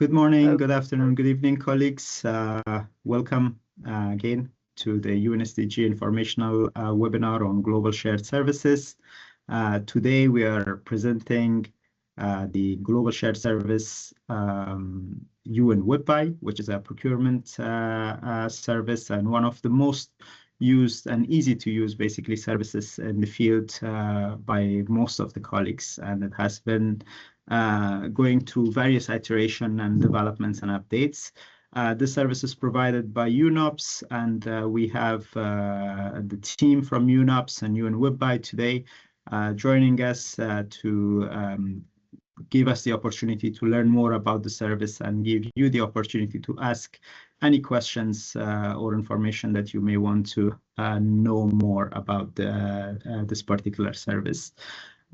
Good morning, good afternoon, good evening, colleagues. Welcome again to the UNSDG informational webinar on global shared services. Today we are presenting the global shared service UN WebBuy, which is a procurement service and one of the most used and easy to use basically services in the field by most of the colleagues, and it has been going through various iteration and developments and updates. This service is provided by UNOPS, and we have the team from UNOPS and UN WebBuy today joining us to give us the opportunity to learn more about the service and give you the opportunity to ask any questions or information that you may want to know more about this particular service.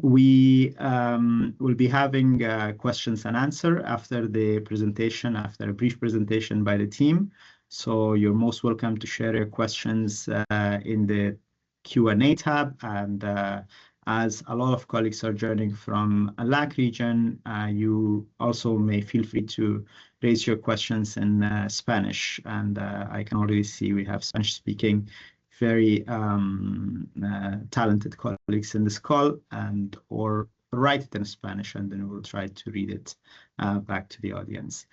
We will be having questions and answer after the presentation, after a brief presentation by the team. So you're most welcome to share your questions in the Q&A tab, and as a lot of colleagues are joining from a LAC region, you also may feel free to raise your questions in Spanish. And I can already see we have Spanish-speaking, very talented colleagues in this call, or write it in Spanish, and then we'll try to read it back to the audience.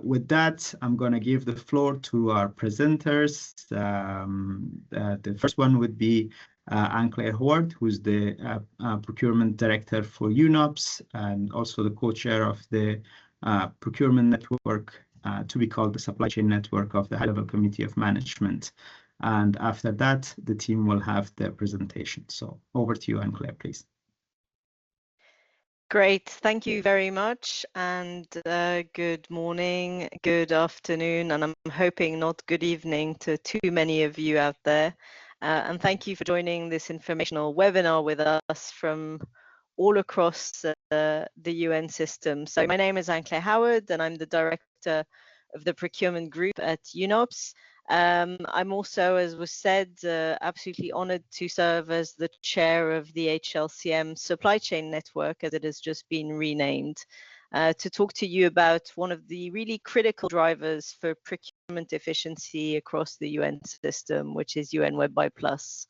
With that, I'm going to give the floor to our presenters. The first one would be Anne-Claire Howard, who's the Procurement Director for UNOPS and also the co-chair of the Procurement Network, to be called the Supply Chain Network of the High-Level Committee of Management. And after that, the team will have their presentation. So over to you, Anne-Claire, please. Great, thank you very much, and good morning, good afternoon, and I'm hoping not good evening to too many of you out there. And thank you for joining this informational webinar with us from all across the UN system. So my name is Anne-Claire Howard, and I'm the Director of the Procurement Group at UNOPS. I'm also, as was said, absolutely honored to serve as the chair of the HLCM Supply Chain Network, as it has just been renamed, to talk to you about one of the really critical drivers for procurement efficiency across the UN system, which is UN WebBuy Plus.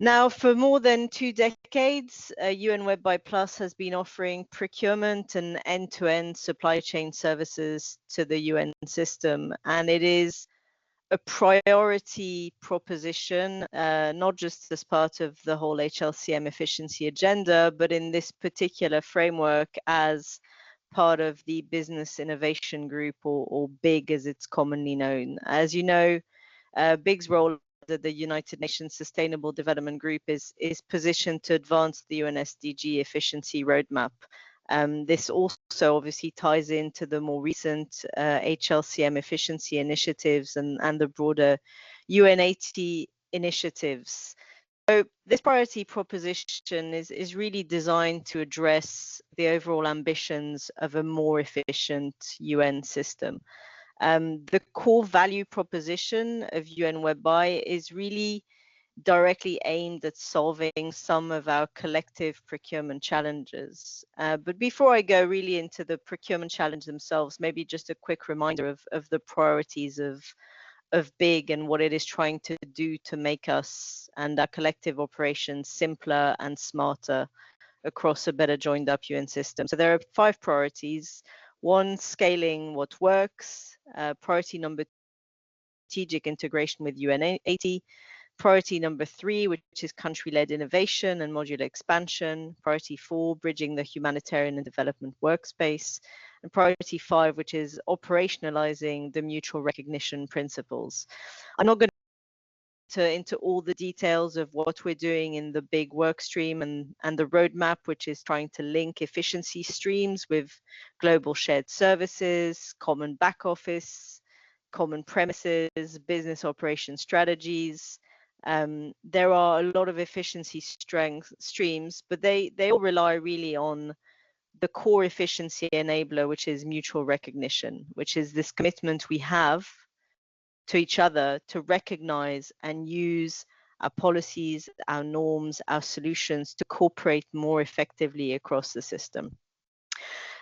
Now, for more than 2 decades, UN WebBuy Plus has been offering procurement and end-to-end supply chain services to the UN system, and it is a priority proposition, not just as part of the whole HLCM efficiency agenda, but in this particular framework as part of the Business Innovation Group, or BIG as it's commonly known. As you know, BIG's role at the United Nations Sustainable Development Group is positioned to advance the UNSDG efficiency roadmap. This also obviously ties into the more recent HLCM efficiency initiatives and the broader UN80 initiatives. So this priority proposition is really designed to address the overall ambitions of a more efficient UN system. The core value proposition of UN WebBuy is really directly aimed at solving some of our collective procurement challenges. But before I go really into the procurement challenge themselves, maybe just a quick reminder of the priorities of BIG and what it is trying to do to make us and our collective operations simpler and smarter across a better joined up UN system. So there are 5 priorities. 1, scaling what works. Priority number 2, strategic integration with UN80. Priority number 3, which is country-led innovation and modular expansion. Priority 4, bridging the humanitarian and development workspace. And priority 5, which is operationalizing the mutual recognition principles. I'm not going to into all the details of what we're doing in the big work stream and the roadmap, which is trying to link efficiency streams with global shared services, common back office, common premises, business operation strategies. There are a lot of efficiency streams, but they all rely really on the core efficiency enabler, which is mutual recognition, which is this commitment we have to each other to recognize and use our policies, our norms, our solutions to cooperate more effectively across the system.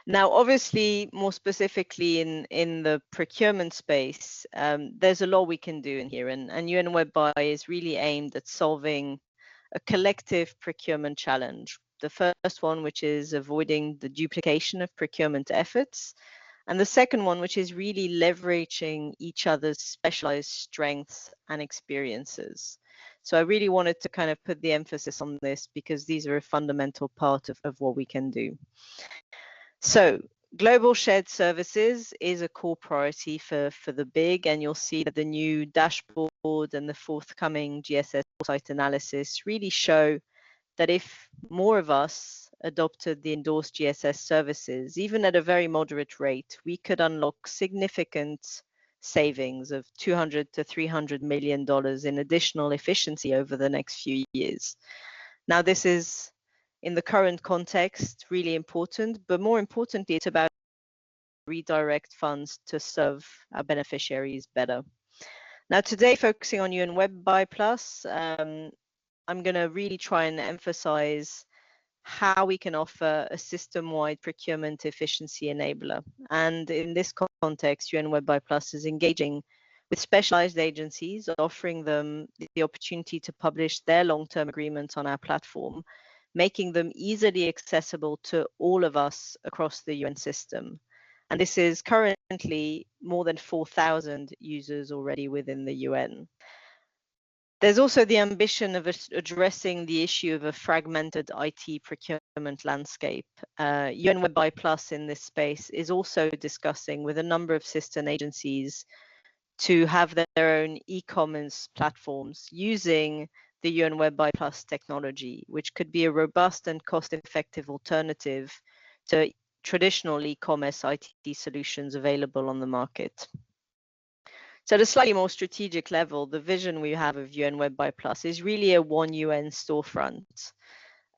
Now, obviously, more specifically in the procurement space, there's a lot we can do in here, and UN WebBuy is really aimed at solving a collective procurement challenge. The first one, which is avoiding the duplication of procurement efforts, and the second one, which is really leveraging each other's specialized strengths and experiences. So I really wanted to kind of put the emphasis on this because these are a fundamental part of what we can do. So global shared services is a core priority for the big, and you'll see that the new dashboard and the forthcoming GSS site analysis really show that if more of us adopted the endorsed GSS services, even at a very moderate rate, we could unlock significant savings of $200 to $300 million in additional efficiency over the next few years. Now, this is, in the current context, really important, but more importantly, it's about redirect funds to serve our beneficiaries better. Now, today, focusing on UN WebBuy Plus, I'm going to really try and emphasize how we can offer a system-wide procurement efficiency enabler. And in this context, UN WebBuy Plus is engaging with specialized agencies, offering them the opportunity to publish their long-term agreements on our platform, making them easily accessible to all of us across the UN system. And this is currently more than 4,000 users already within the UN. There's also the ambition of addressing the issue of a fragmented IT procurement landscape. UN WebBuy Plus in this space is also discussing with a number of sister agencies to have their own e-commerce platforms using the UN WebBuy Plus technology, which could be a robust and cost-effective alternative to traditional e-commerce IT solutions available on the market. So at a slightly more strategic level, the vision we have of UN WebBuy Plus is really a one UN storefront,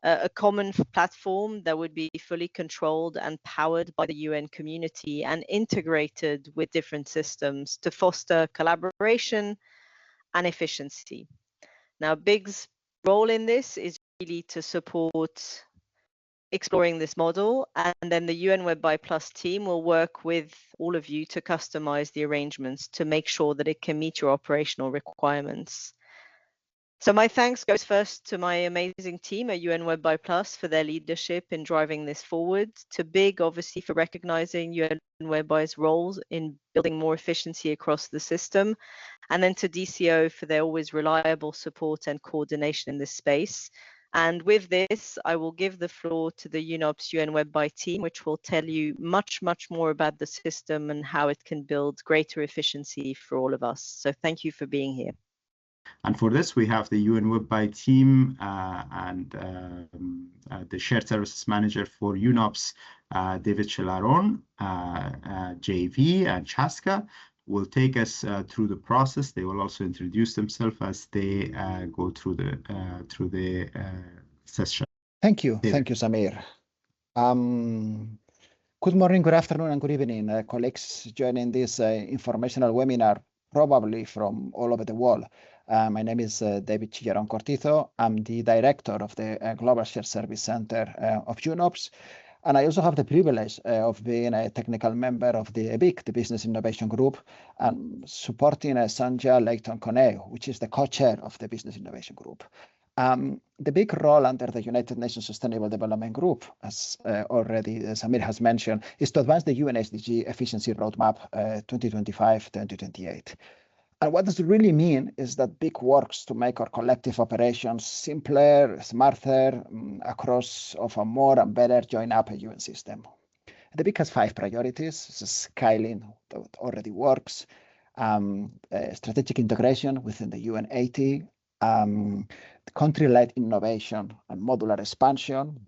a common platform that would be fully controlled and powered by the UN community and integrated with different systems to foster collaboration and efficiency. Now, BIG's role in this is really to support exploring this model, and then the UN WebBuy Plus team will work with all of you to customize the arrangements to make sure that it can meet your operational requirements. So my thanks goes first to my amazing team at UN WebBuy Plus for their leadership in driving this forward, to BIG obviously for recognizing UN WebBuy's roles in building more efficiency across the system, and then to DCO for their always reliable support and coordination in this space. And with this, I will give the floor to the UNOPS UN WebBuy team, which will tell you much more about the system and how it can build greater efficiency for all of us. So thank you for being here. And for this, we have the UN WebBuy team and the Shared Services Manager for UNOPS, David Chillaron, JV, and Chaska will take us through the process. They will also introduce themselves as they go through the session. Thank you. David. Thank you, Samir. Good morning, good afternoon, and good evening, colleagues joining this informational webinar, probably from all over the world. My name is David Chillaron-Cortizo. I'm the director of the Global Shared Service Center of UNOPS. And I also have the privilege of being a technical member of the BIG, the Business Innovation Group, and supporting Sanja Leighton-Kone, which is the co-chair of the Business Innovation Group. The big role under the United Nations Sustainable Development Group, as already Samir has mentioned, is to advance the UN SDG Efficiency Roadmap 2025-2028. And what does it really mean is that BIG works to make our collective operations simpler, smarter, across of a more and better joined up UN system. The BIG has 5 priorities: scaling that already works, strategic integration within the UN 80, country-led innovation and modular expansion,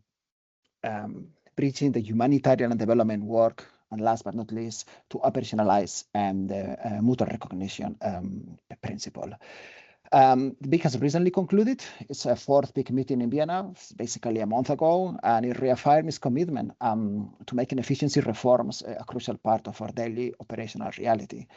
bridging the humanitarian and development work, and last but not least, to operationalize the mutual recognition principle. The BIG has recently concluded its 4th BIG meeting in Vienna, basically a month ago, and it reaffirmed its commitment to making efficiency reforms a crucial part of our daily operational reality.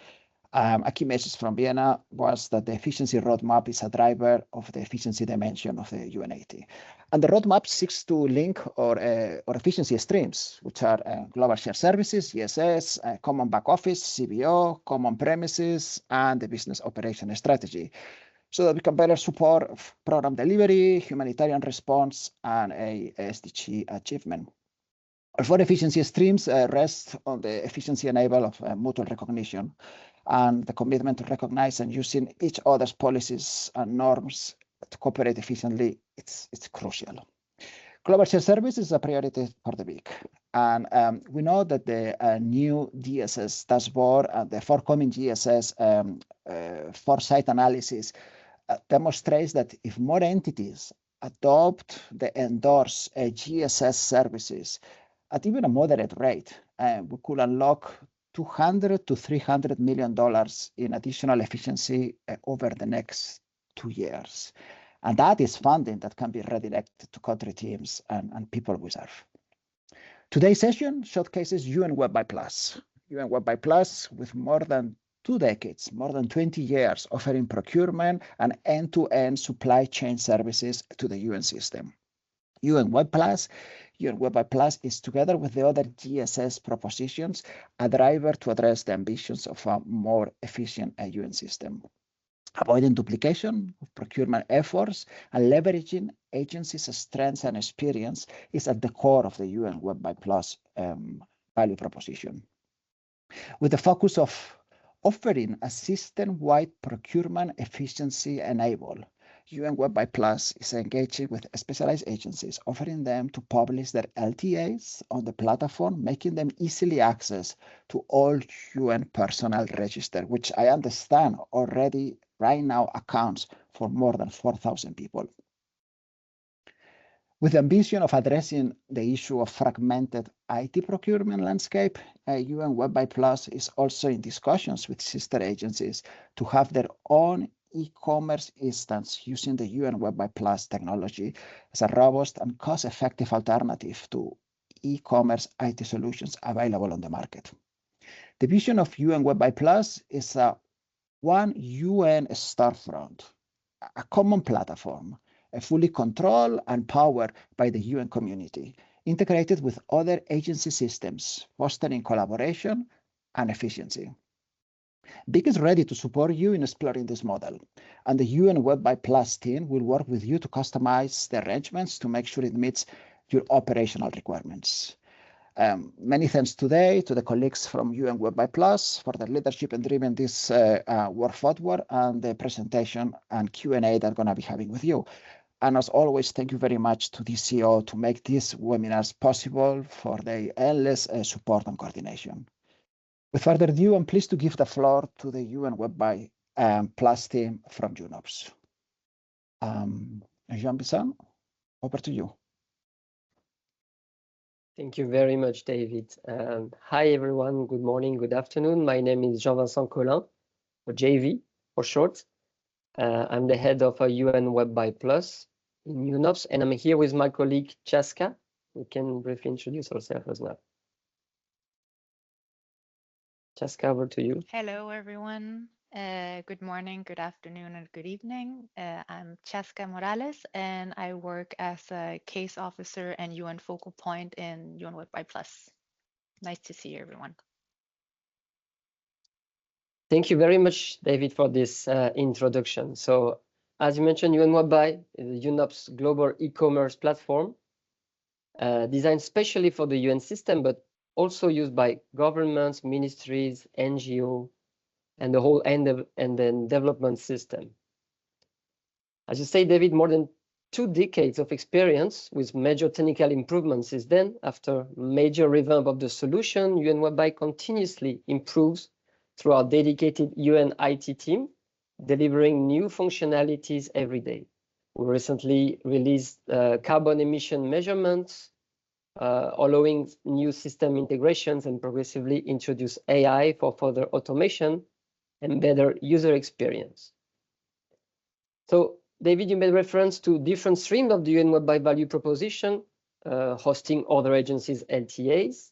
A key message from Vienna was that the efficiency roadmap is a driver of the efficiency dimension of the UN80. And the roadmap seeks to link our efficiency streams, which are global shared services, GSS, common back office, CBO, common premises, and the business operation strategy, so that we can better support program delivery, humanitarian response, and a SDG achievement. Our 4 efficiency streams rest on the efficiency enable of mutual recognition, and the commitment to recognize and using each other's policies and norms to cooperate efficiently, it's crucial. Global shared service is a priority for the week. And we know that the new DSS dashboard and the forthcoming GSS foresight analysis demonstrates that if more entities adopt the endorse GSS services at even a moderate rate, we could unlock $200 to $300 million in additional efficiency over the next 2 years. And that is funding that can be redirected to country teams and people we serve. Today's session showcases UN Web by Plus. UN Web by Plus, with more than 2 decades, more than 20 years, offering procurement and end-to-end supply chain services to the UN system. UN Web by Plus is, together with the other GSS propositions, a driver to address the ambitions of a more efficient UN system. Avoiding duplication of procurement efforts and leveraging agencies' strengths and experience is at the core of the UN Web by Plus value proposition. With the focus of offering a system-wide procurement efficiency enable, UN Web by Plus is engaging with specialized agencies, offering them to publish their LTAs on the platform, making them easily access to all UN personnel register, which I understand already right now accounts for more than 4,000 people. With the ambition of addressing the issue of fragmented IT procurement landscape, UN Web by Plus is also in discussions with sister agencies to have their own e-commerce instance using the UN Web by Plus technology as a robust and cost-effective alternative to e-commerce IT solutions available on the market. The vision of UN Web by Plus is a one UN storefront, a common platform, fully controlled and powered by the UN community, integrated with other agency systems, fostering collaboration and efficiency. BIC is ready to support you in exploring this model, and the UN Web by Plus team will work with you to customize the arrangements to make sure it meets your operational requirements. Many thanks today to the colleagues from UN Web by Plus for their leadership in driving this work forward and the presentation and Q&A that I'm going to be having with you. And as always, thank you very much to DCO to make these webinars possible for their endless support and coordination. With further ado, I'm pleased to give the floor to the UN Web by Plus team from UNOPS. Jean-Vincent, over to you. Thank you very much, David. Hi, everyone. Good morning, good afternoon. My name is Jean-Vincent Collin, or JV for short. I'm the head of UN Web by Plus in UNOPS, and I'm here with my colleague, Chaska. We can briefly introduce ourselves as well. Chaska, over to you. Hello, everyone. Good morning, good afternoon, and good evening. I'm Chaska Morales, and I work as a case officer and UN focal point in UN Web by Plus. Nice to see you, everyone. Thank you very much, David, for this introduction. So, as you mentioned, UN Web by is UNOPS global e-commerce platform designed specially for the UN system, but also used by governments, ministries, NGO, and the whole end-to-end development system. As you say, David, more than 2 decades of experience with major technical improvements since then. After major revamp of the solution, UN Web by continuously improves through our dedicated UN IT team, delivering new functionalities every day. We recently released carbon emission measurements, allowing new system integrations, and progressively introduce AI for further automation and better user experience. So, David, you made reference to different streams of the UN Web by value proposition, hosting other agencies' LTAs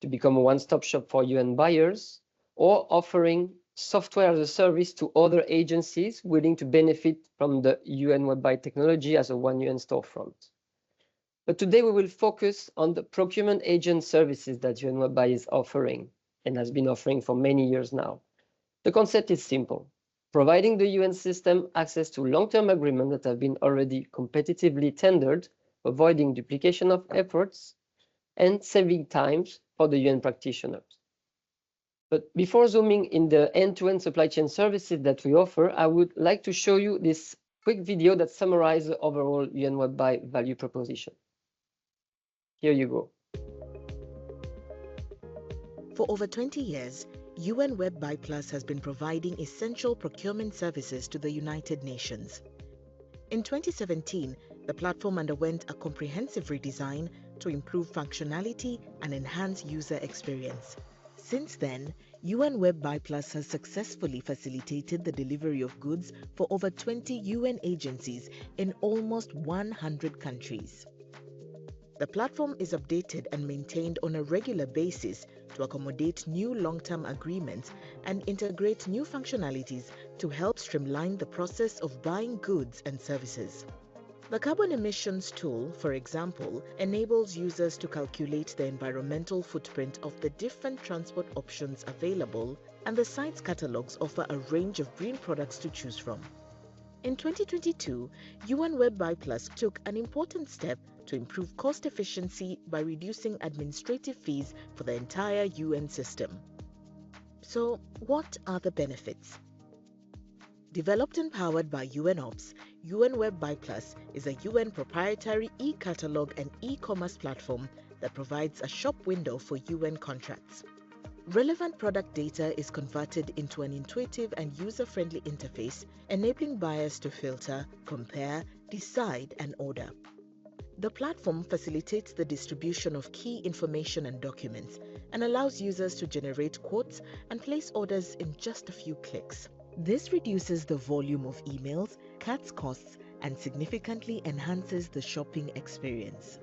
to become a one-stop shop for UN buyers, or offering software as a service to other agencies willing to benefit from the UN WebBuy technology as a One UN storefront. But today we will focus on the procurement agent services that UN WebBuy is offering and has been offering for many years now. The concept is simple: providing the UN system access to long-term agreements that have been already competitively tendered, avoiding duplication of efforts, and saving times for the UN practitioners. But before zooming in the end-to-end supply chain services that we offer, I would like to show you this quick video that summarizes the overall UN WebBuy value proposition. Here you go. For over 20 years, UN WebBuy Plus has been providing essential procurement services to the United Nations. In 2017, the platform underwent a comprehensive redesign to improve functionality and enhance user experience. Since then, UN WebBuy Plus has successfully facilitated the delivery of goods for over 20 UN agencies in almost 100 countries. The platform is updated and maintained on a regular basis to accommodate new long-term agreements and integrate new functionalities to help streamline the process of buying goods and services. The carbon emissions tool, for example, enables users to calculate the environmental footprint of the different transport options available, and the site's catalogs offer a range of green products to choose from. In 2022, UN WebBuy Plus took an important step to improve cost efficiency by reducing administrative fees for the entire UN system. So, what are the benefits? Developed and powered by UNOPS, UN WebBuy Plus is a UN proprietary e-catalog and e-commerce platform that provides a shop window for UN contracts. Relevant product data is converted into an intuitive and user-friendly interface, enabling buyers to filter, compare, decide, and order. The platform facilitates the distribution of key information and documents and allows users to generate quotes and place orders in just a few clicks. This reduces the volume of emails, cuts costs, and significantly enhances the shopping experience.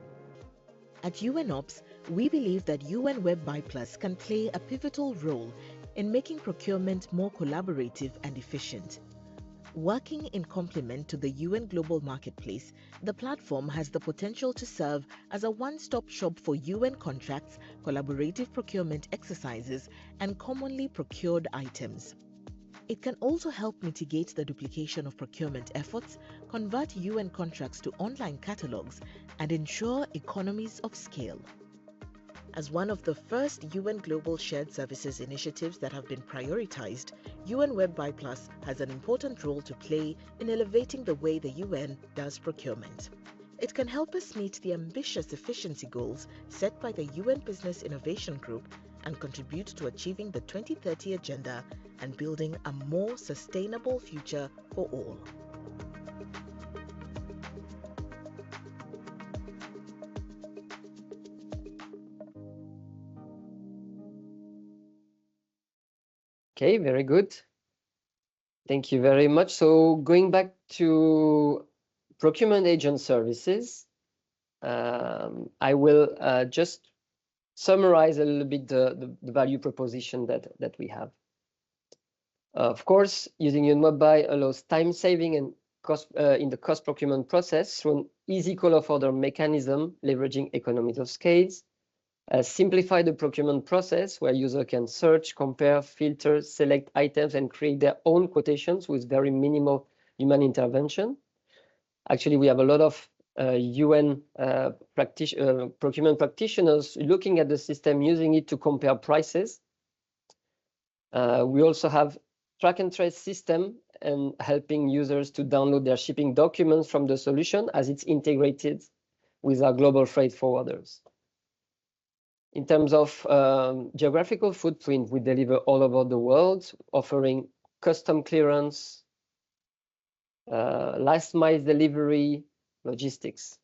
At UNOPS, we believe that UN WebBuy Plus can play a pivotal role in making procurement more collaborative and efficient. Working in complement to the UN Global Marketplace, the platform has the potential to serve as a one-stop shop for UN contracts, collaborative procurement exercises, and commonly procured items. It can also help mitigate the duplication of procurement efforts, convert UN contracts to online catalogs, and ensure economies of scale. As one of the first UN Global Shared Services initiatives that have been prioritized, UN WebBuy Plus has an important role to play in elevating the way the UN does procurement. It can help us meet the ambitious efficiency goals set by the UN Business Innovation Group and contribute to achieving the 2030 Agenda and building a more sustainable future for all. Okay, very good. Thank you very much. So going back to procurement agent services, I will just summarize a little bit the value proposition that we have. Of course, using UN WebBuy allows time saving and cost in the cost procurement process through an easy call of order mechanism, leveraging economies of scales. Simplify the procurement process where user can search, compare, filter, select items, and create their own quotations with very minimal human intervention. Actually, we have a lot of UN procurement practitioners looking at the system, using it to compare prices. We also have track and trace system and helping users to download their shipping documents from the solution as it's integrated with our global freight forwarders. In terms of geographical footprint, we deliver all over the world, offering custom clearance, last mile delivery, logistics.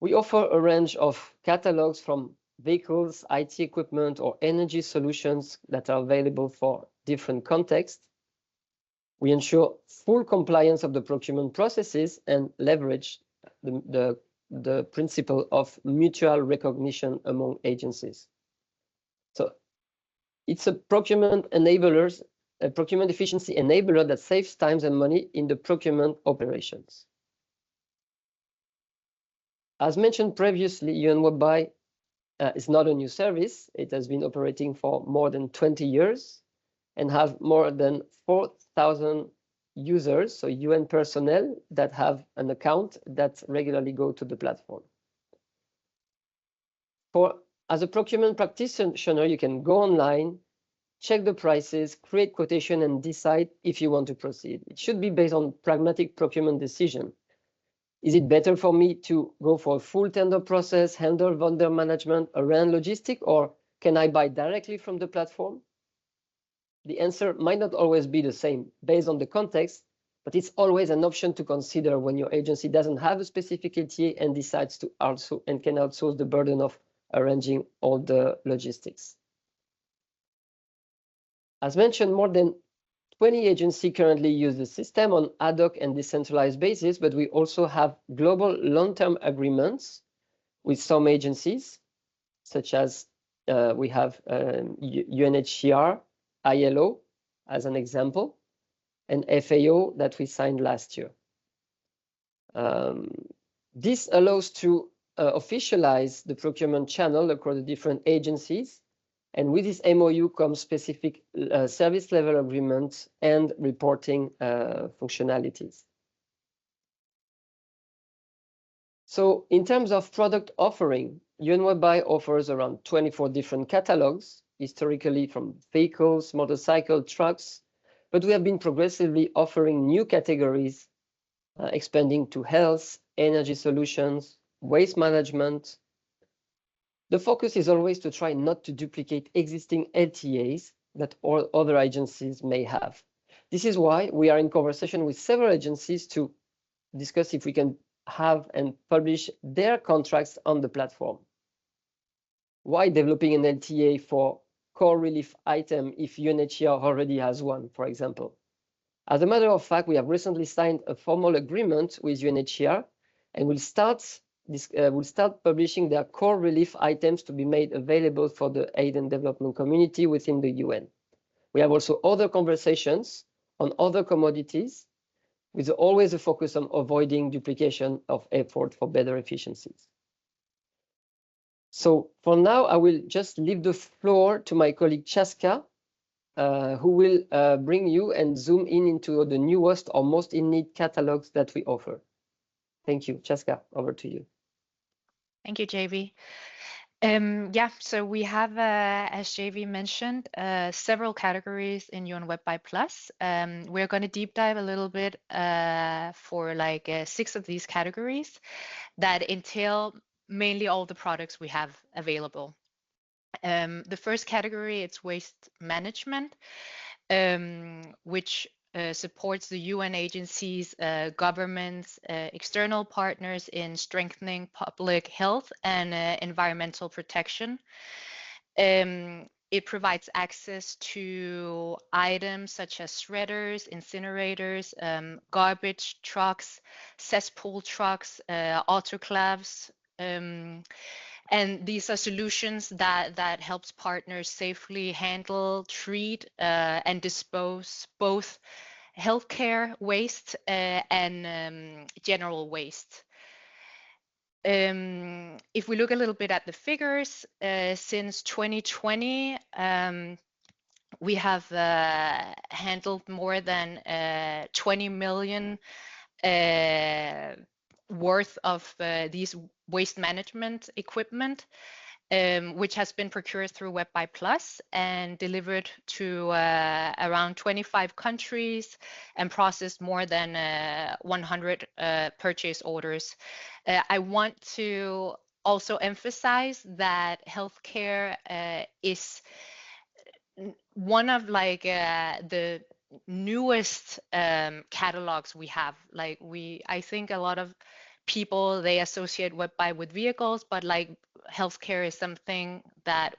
We offer a range of catalogs from vehicles, IT equipment, or energy solutions that are available for different contexts. We ensure full compliance of the procurement processes and leverage the principle of mutual recognition among agencies. So It's a procurement efficiency enabler that saves time and money in the procurement operations. As mentioned previously, UN Web Buy is not a new service. It has been operating for more than 20 years and have more than 4,000 users, so UN personnel that have an account that regularly go to the platform. As a procurement practitioner, you can go online, check the prices, create quotation, and decide if you want to proceed. It should be based on pragmatic procurement decision. Is it better for me to go for a full tender process, handle vendor management, around logistic, or can I buy directly from the platform? The answer might not always be the same based on the context, but it's always an option to consider when your agency doesn't have a specific LTA and decides to also and can outsource the burden of arranging all the logistics. As mentioned, more than 20 agencies currently use the system on ad hoc and decentralized basis, but we also have global long-term agreements with some agencies, such as we have UNHCR, ILO, as an example, and FAO that we signed last year. This allows to officialize the procurement channel across the different agencies. And with this MOU comes specific service level agreements and reporting functionalities. So in terms of product offering, UN Web Buy offers around 24 different catalogs, historically from vehicles, motorcycles, trucks, but we have been progressively offering new categories, expanding to health, energy solutions, waste management. The focus is always to try not to duplicate existing LTAs that all other agencies may have. This is why we are in conversation with several agencies to discuss if we can have and publish their contracts on the platform. Why developing an LTA for core relief item if UNHCR already has one, for example? As a matter of fact, we have recently signed a formal agreement with UNHCR and will start publishing their core relief items to be made available for the aid and development community within the UN. We have also other conversations on other commodities, with always a focus on avoiding duplication of effort for better efficiencies. So for now, I will just leave the floor to my colleague Chaska, who will bring you and zoom in into the newest or most in-need catalogs that we offer. Thank you. Chaska, over to you. Thank you, JV. So we have, as JV mentioned, several categories in UN Web Buy Plus. We're going to deep dive a little bit for like 6 of these categories that entail mainly all the products we have available. The first category, it's waste management, which supports the UN agencies, governments, external partners in strengthening public health and environmental protection. It provides access to items such as shredders, incinerators, garbage trucks, cesspool trucks, autoclaves, and these are solutions that helps partners safely handle, treat, and dispose both healthcare waste and general waste. If we look a little bit at the figures, since 2020, we have handled more than 20 million worth of these waste management equipment, which has been procured through Web Buy Plus and delivered to around 25 countries and processed more than 100 purchase orders. I want to also emphasize that healthcare is one of like the newest catalogs we have. Like I think a lot of people, they associate Web Buy with vehicles, but like healthcare is something that,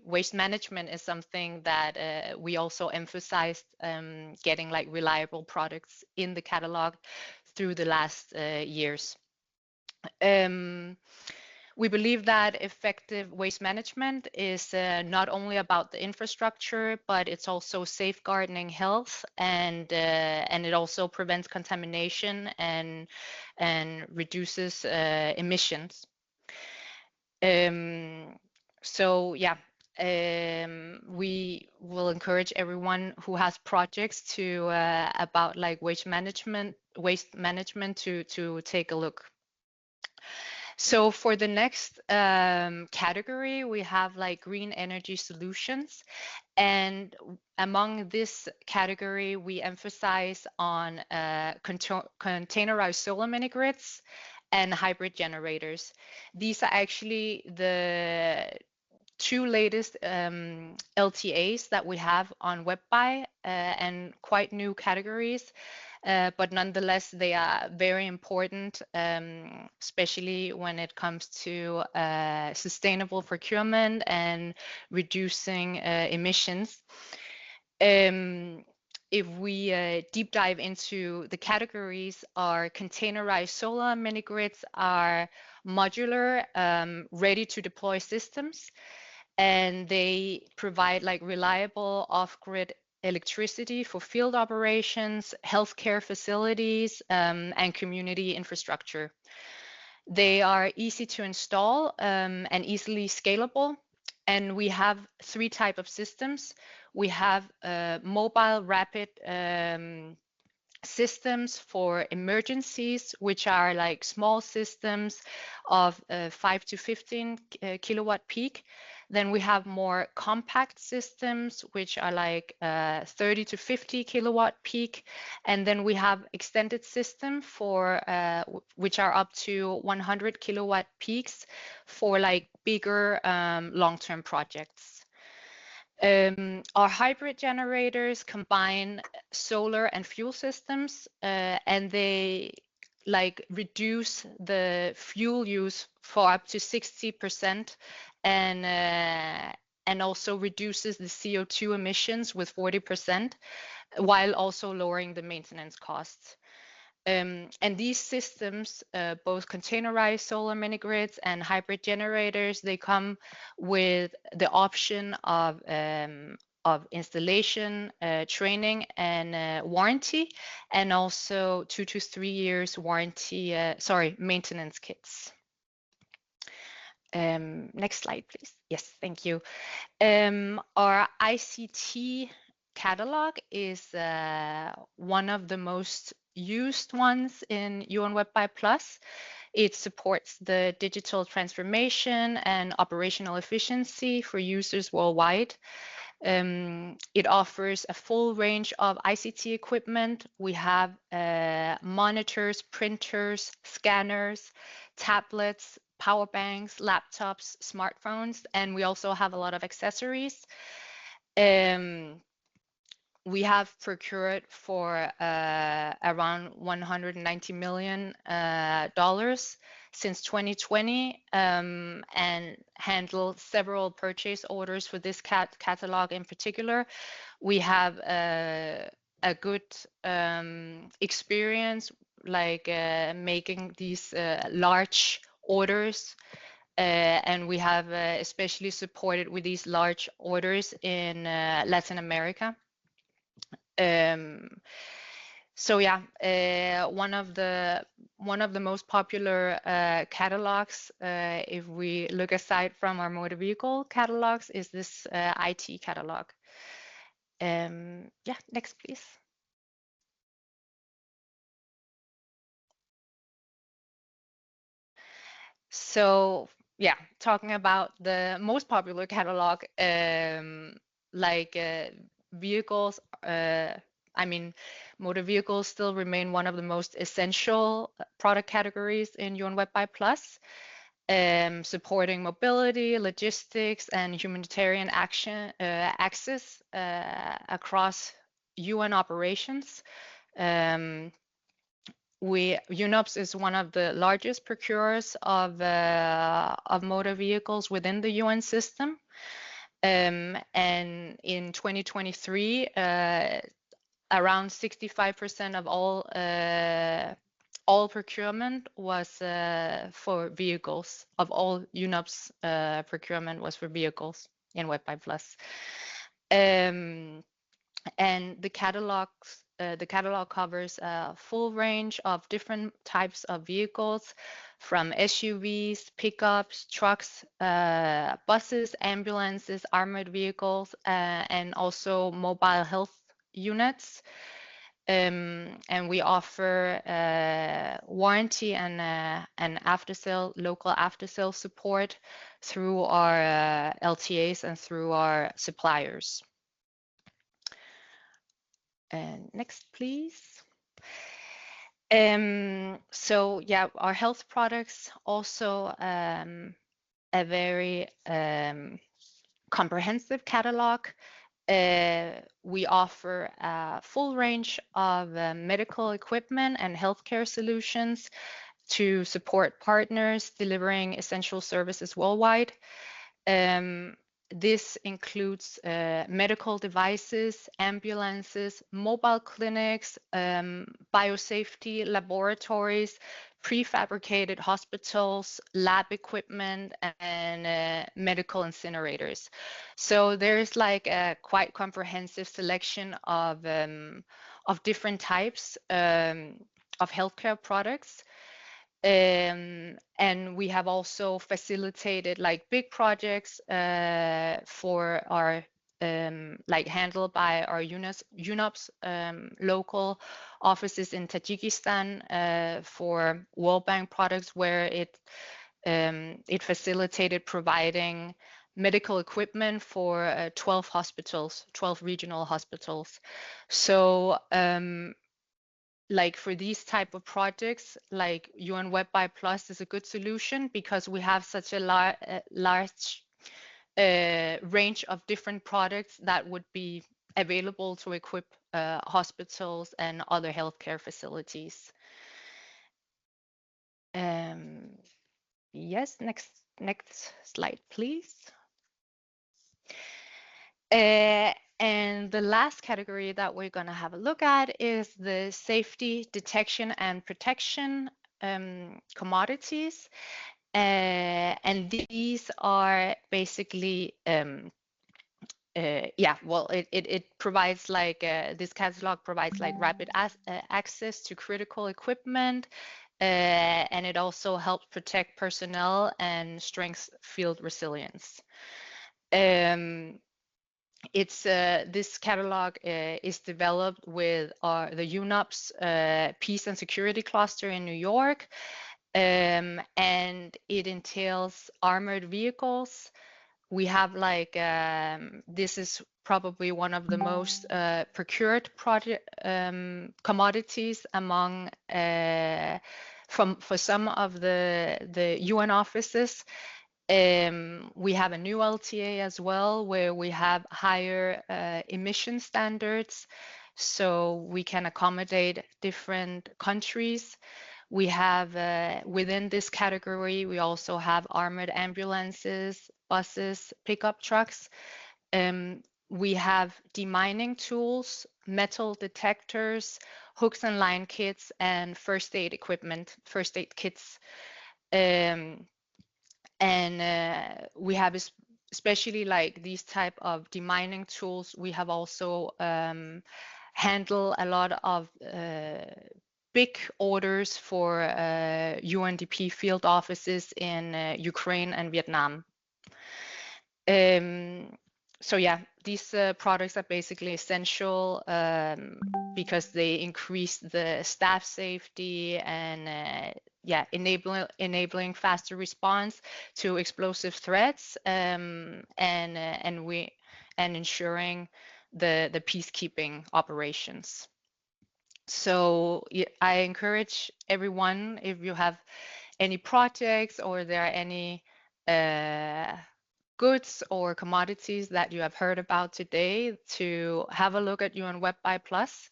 waste management is something that we also emphasized getting like reliable products in the catalog through the last years. We believe that effective waste management is not only about the infrastructure, but it's also safeguarding health, and it also prevents contamination and reduces emissions. So yeah, we will encourage everyone who has projects to about like waste management to take a look. So for the next category, we have like green energy solutions. And among this category, we emphasize on containerized solar mini grids and hybrid generators. These are actually the two latest LTAs that we have on WebBuy, and quite new categories. But nonetheless, they are very important, especially when it comes to sustainable procurement and reducing emissions. If we deep dive into the categories, our containerized solar mini grids are modular, ready to deploy systems, and they provide like reliable off-grid electricity for field operations, healthcare facilities, and community infrastructure. They are easy to install and easily scalable. And we have three types of systems. We have mobile rapid systems for emergencies, which are like small systems of 5 to 15 kilowatt peak. Then we have more compact systems, which are like 30 to 50 kilowatt peak. And then we have extended system for which are up to 100 kilowatt peaks for like bigger long-term projects. Our hybrid generators combine solar and fuel systems, and they like reduce the fuel use for up to 60%, and also reduces the CO2 emissions with 40%, while also lowering the maintenance costs. And these systems, both containerized solar mini grids and hybrid generators, they come with the option of installation, training, and warranty, and also 2 to 3 years warranty, maintenance kits. Next slide, please. Yes, thank you. Our ICT catalog is one of the most used ones in UN WebBuy Plus. It supports the digital transformation and operational efficiency for users worldwide. It offers a full range of ICT equipment. We have monitors, printers, scanners, tablets, power banks, laptops, smartphones, and we also have a lot of accessories. We have procured for around $190 million since 2020, and handle several purchase orders for this catalog in particular. We have a good experience like making these large orders, and we have especially supported with these large orders in Latin America. So yeah, one of the most popular catalogs, if we look aside from our motor vehicle catalogs, is this IT catalog. Yeah, next please. So yeah, talking about the most popular catalog, like vehicles, I mean, motor vehicles still remain one of the most essential product categories in UN WebBuy Plus, supporting mobility, logistics, and humanitarian access across UN operations. UNOPS is one of the largest procurers of motor vehicles within the UN system. And in 2023, around 65% of all all procurement was for vehicles. Of all UNOPS procurement was for vehicles in WebBuy+. And the catalog covers a full range of different types of vehicles, from SUVs, pickups, trucks, buses, ambulances, armored vehicles, and also mobile health units. And we offer warranty and local after-sale support through our LTAs and through our suppliers. And next, please. So yeah, our health products also a very comprehensive catalog. We offer a full range of medical equipment and healthcare solutions to support partners delivering essential services worldwide. This includes medical devices, ambulances, mobile clinics, biosafety laboratories, prefabricated hospitals, lab equipment, and medical incinerators. So there's like a quite comprehensive selection of different types of healthcare products. And we have also facilitated like big projects for our like handled by our UNOPS local offices in Tajikistan for World Bank products, where it facilitated providing medical equipment for 12 hospitals, 12 regional hospitals. So like for these type of projects, like UN WebBuy+ is a good solution because we have such a large range of different products that would be available to equip hospitals and other healthcare facilities. Yes, next slide, please. And the last category that we're going to have a look at is the safety, detection, and protection commodities. And these are basically, yeah, well, it provides like, this catalog provides like rapid access to critical equipment, and it also helps protect personnel and strengthens field resilience. This catalog is developed with the UNOPS Peace and Security Cluster in New York, and it entails armored vehicles. We have like, this is probably one of the most procured commodities among for some of the UN offices. We have a new LTA as well, where we have higher emission standards, so we can accommodate different countries. We have, within this category, we also have armored ambulances, buses, pickup trucks. We have demining tools, metal detectors, hooks and line kits, and first aid equipment, first aid kits. And we have especially like these type of demining tools. We have also handled a lot of big orders for UNDP field offices in Ukraine and Vietnam. So yeah, these products are basically essential because they increase the staff safety and yeah, enabling faster response to explosive threats, and ensuring the peacekeeping operations. So I encourage everyone, if you have any projects or there are any goods or commodities that you have heard about today, to have a look at UN WebBuy+.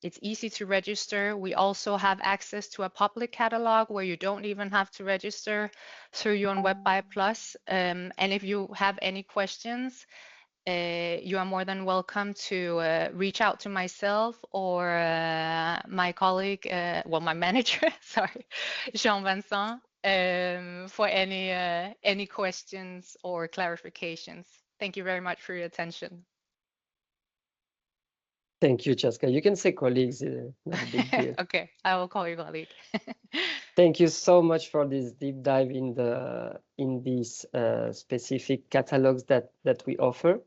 It's easy to register. We also have access to a public catalog where you don't even have to register through UN WebBuy+. And if you have any questions, you are more than welcome to reach out to myself or my colleague, well, my manager, sorry, Jean-Vincent, for any questions or clarifications. Thank you very much for your attention. Thank you, Chaska. You can say colleagues, not a big deal. Okay, I will call you colleague. Thank you so much for this deep dive in these specific catalogs that we offer.